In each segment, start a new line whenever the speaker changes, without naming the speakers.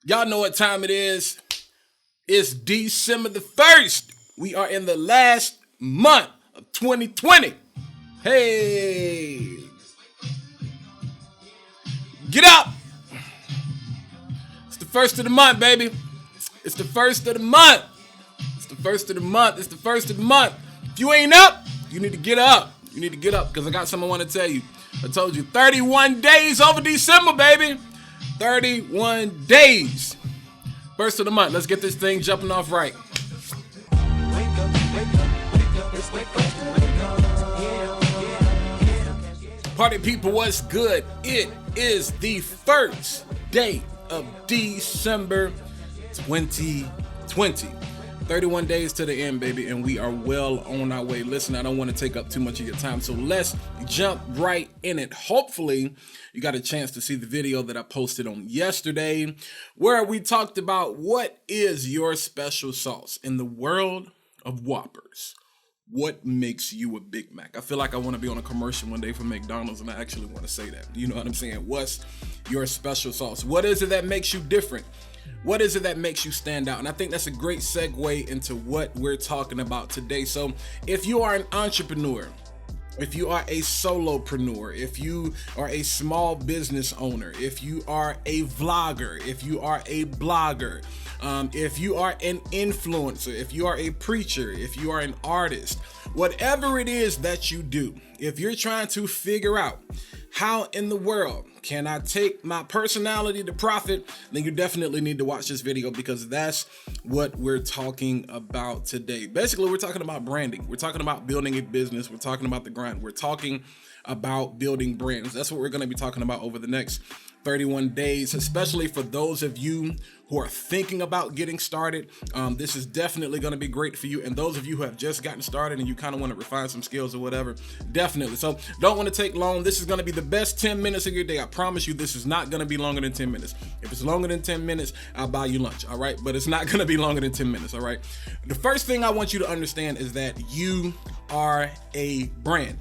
Y'all know what time it is. It's December the 1st. We are in the last month of 2020. Hey. Get up. It's the first of the month, baby. It's the first of the month. It's the first of the month. It's the first of the month. If you ain't up, you need to get up. You need to get up because I got something I want to tell you. I told you 31 days over December, baby. 31 days. First of the month. Let's get this thing jumping off right. Party people, what's good? It is the first day of December 2020. 31 days to the end, baby, and we are well on our way. Listen, I don't want to take up too much of your time, so let's jump right in it. Hopefully, you got a chance to see the video that I posted on yesterday, where we talked about what is your special sauce in the world of Whoppers. What makes you a Big Mac? I feel like I want to be on a commercial one day for McDonald's, and I actually want to say that. You know what I'm saying? What's your special sauce? What is it that makes you different? What is it that makes you stand out? And I think that's a great segue into what we're talking about today. So if you are an entrepreneur, if you are a solopreneur, if you are a small business owner, if you are a vlogger, if you are a blogger, if you are an influencer, if you are a preacher, if you are an artist, whatever it is that you do, if you're trying to figure out how in the world can I take my personality to profit, then you definitely need to watch this video because that's what we're talking about today. Basically, we're talking about branding. We're talking about building a business. We're talking about the grind. We're talking about building brands. That's what we're going to be talking about over the next 31 days, especially for those of you who are thinking about getting started. This is definitely going to be great for you. And those of you who have just gotten started and you kind of want to refine some skills or whatever, definitely. So don't want to take long. This is going to be the best 10 minutes of your day. I promise you this is not going to be longer than 10 minutes. If it's longer than 10 minutes, I'll buy you lunch. All right. But it's not going to be longer than 10 minutes. All right. The first thing I want you to understand is that you are a brand.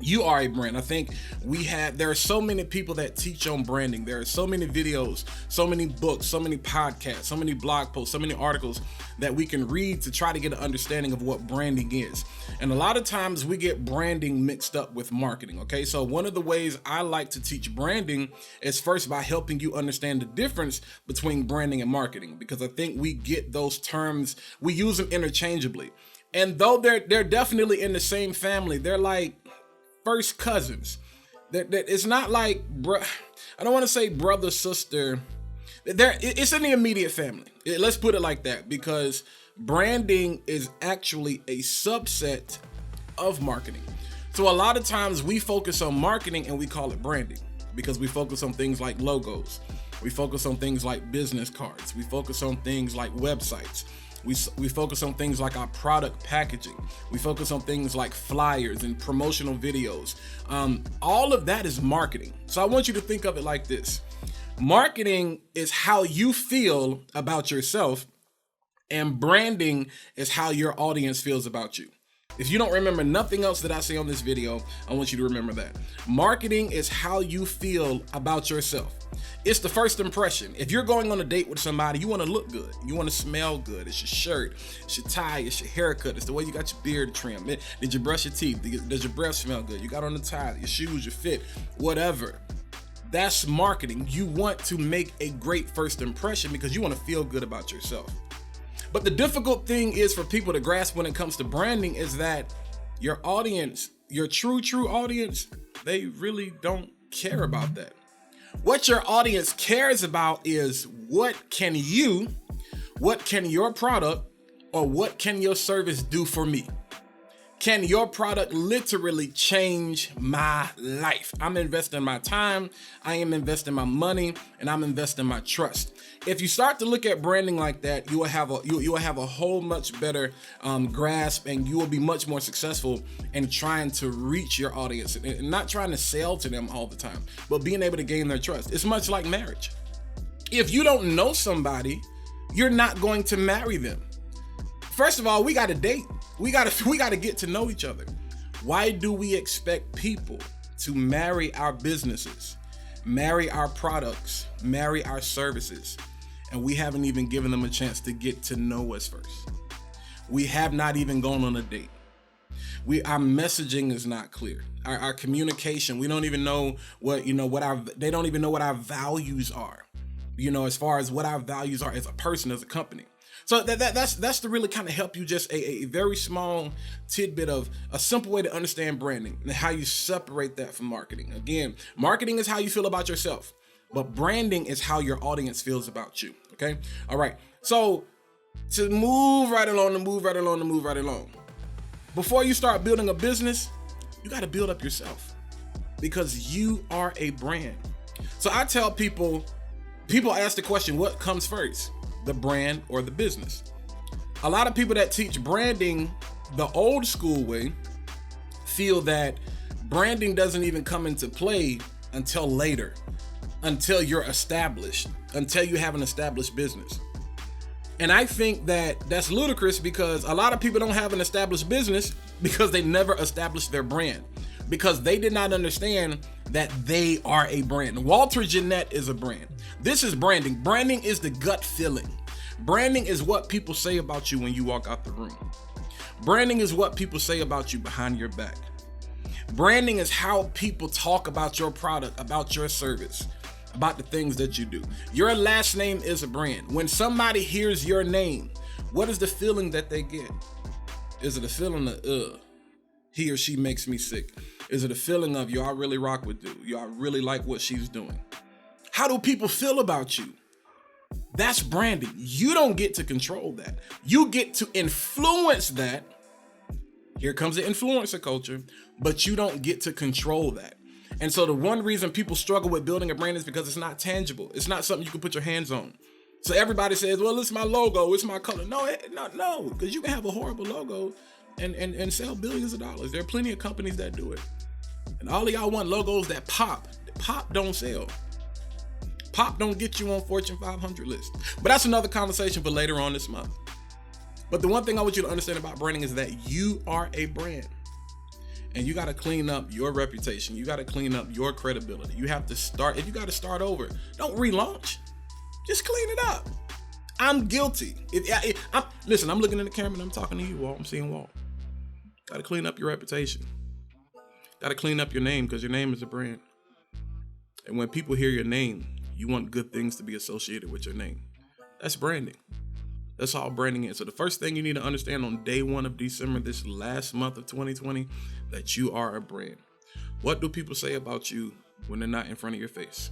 You are a brand. I think there are so many people that teach on branding. There are so many videos, so many books, so many podcasts, so many blog posts, so many articles that we can read to try to get an understanding of what branding is. And a lot of times we get branding mixed up with marketing. Okay. So one of the ways I like to teach branding is first by helping you understand the difference between branding and marketing, because I think we get those terms, we use them interchangeably. And though they're definitely in the same family, they're like first cousins. That it's not like I don't want to say brother, sister. It's in the immediate family. Let's put it like that, because branding is actually a subset of marketing. So a lot of times we focus on marketing and we call it branding because we focus on things like logos. We focus on things like business cards. We focus on things like websites. We focus on things like our product packaging. We focus on things like flyers and promotional videos. All of that is marketing. So I want you to think of it like this. Marketing is how you feel about yourself, and branding is how your audience feels about you. If you don't remember nothing else that I say on this video, I want you to remember that. Marketing is how you feel about yourself. It's the first impression. If you're going on a date with somebody, you want to look good. You want to smell good. It's your shirt, it's your tie, it's your haircut, it's the way you got your beard trimmed. Did you brush your teeth? Does your breath smell good? You got on the tie, your shoes, your fit, whatever. That's marketing. You want to make a great first impression because you want to feel good about yourself. But the difficult thing is for people to grasp when it comes to branding is that your audience, your true audience, they really don't care about that. What your audience cares about is what can your product or what can your service do for me? Can your product literally change my life? I'm investing my time, I am investing my money, and I'm investing my trust. If you start to look at branding like that, you will have a whole much better grasp, and you will be much more successful in trying to reach your audience and not trying to sell to them all the time, but being able to gain their trust. It's much like marriage. If you don't know somebody, you're not going to marry them. First of all, we got to date. We got to get to know each other. Why do we expect people to marry our businesses, marry our products, marry our services, and we haven't even given them a chance to get to know us first. We have not even gone on a date. Our messaging is not clear. Our communication, we don't even know they don't even know what our values are, as far as what our values are as a person, as a company. So that's to really kind of help you, just a very small tidbit of a simple way to understand branding and how you separate that from marketing. Again, marketing is how you feel about yourself, but branding is how your audience feels about you. Okay. All right. So to move right along, before you start building a business, you got to build up yourself, because you are a brand. So I tell people ask the question, what comes first, the brand or the business? A lot of people that teach branding the old school way feel that branding doesn't even come into play until later, until you're established, until you have an established business. And I think that that's ludicrous, because a lot of people don't have an established business because they never established their brand, because they did not understand that they are a brand. Walter Jennette is a brand. This is branding. Branding is the gut feeling. Branding is what people say about you when you walk out the room. Branding is what people say about you behind your back. Branding is how people talk about your product, about your service, about the things that you do. Your last name is a brand. When somebody hears your name, what is the feeling that they get? Is it a feeling of, he or she makes me sick? Is it a feeling of, yo, I really rock with you. Yo, I really like what she's doing. How do people feel about you? That's branding. You don't get to control that. You get to influence that. Here comes the influencer culture, but you don't get to control that. And so the one reason people struggle with building a brand is because it's not tangible. It's not something you can put your hands on. So everybody says, well, it's my logo, it's my color. No, because you can have a horrible logo and sell billions of dollars. There are plenty of companies that do it. And all of y'all want logos that pop. Pop don't sell. Pop don't get you on Fortune 500 list. But that's another conversation for later on this month. But the one thing I want you to understand about branding is that you are a brand. And you got to clean up your reputation. You got to clean up your credibility. You have to start. If you got to start over, don't relaunch. Just clean it up. I'm guilty. Listen, I'm looking in the camera and I'm talking to you, Walt. I'm seeing Walt. Got to clean up your reputation. Got to clean up your name, because your name is a brand. And when people hear your name, you want good things to be associated with your name. That's branding. That's all branding is. So the first thing you need to understand on day 1 of December, this last month of 2020, that you are a brand. What do people say about you when they're not in front of your face?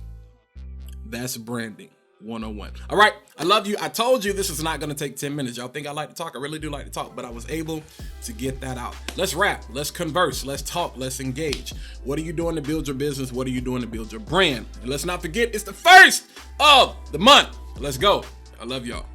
That's branding 101. All right. I love you. I told you this is not going to take 10 minutes. Y'all think I like to talk? I really do like to talk, but I was able to get that out. Let's rap. Let's converse. Let's talk. Let's engage. What are you doing to build your business? What are you doing to build your brand? And let's not forget, it's the first of the month. Let's go. I love y'all.